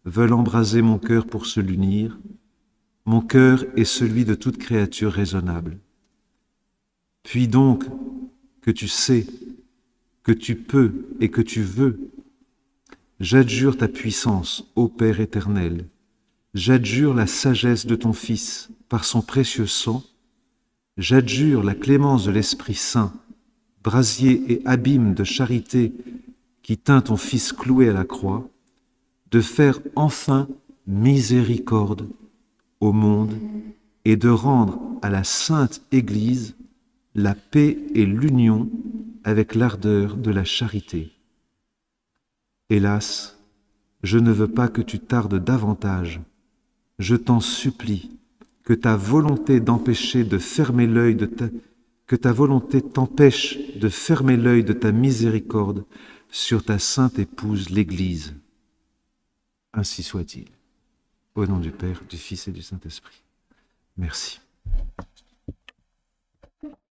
[SPEAKER 1] veulent embraser mon cœur pour se l'unir, mon cœur et celui de toute créature raisonnable. Puis donc, que tu sais, que tu peux et que tu veux, j'adjure ta puissance, ô Père éternel, j'adjure la sagesse de ton Fils par son précieux sang, j'adjure la clémence de l'Esprit Saint, brasier et abîme de charité qui tint ton Fils cloué à la croix, de faire enfin miséricorde au monde et de rendre à la sainte Église la paix et l'union avec l'ardeur de la charité. Hélas, je ne veux pas que tu tardes davantage. Je t'en supplie, que ta volonté d'empêcher de fermer l'œil de ta... que ta volonté t'empêche de fermer l'œil de ta miséricorde sur ta sainte épouse l'Église. Ainsi soit-il. Au nom du Père, du Fils et du Saint-Esprit. Merci.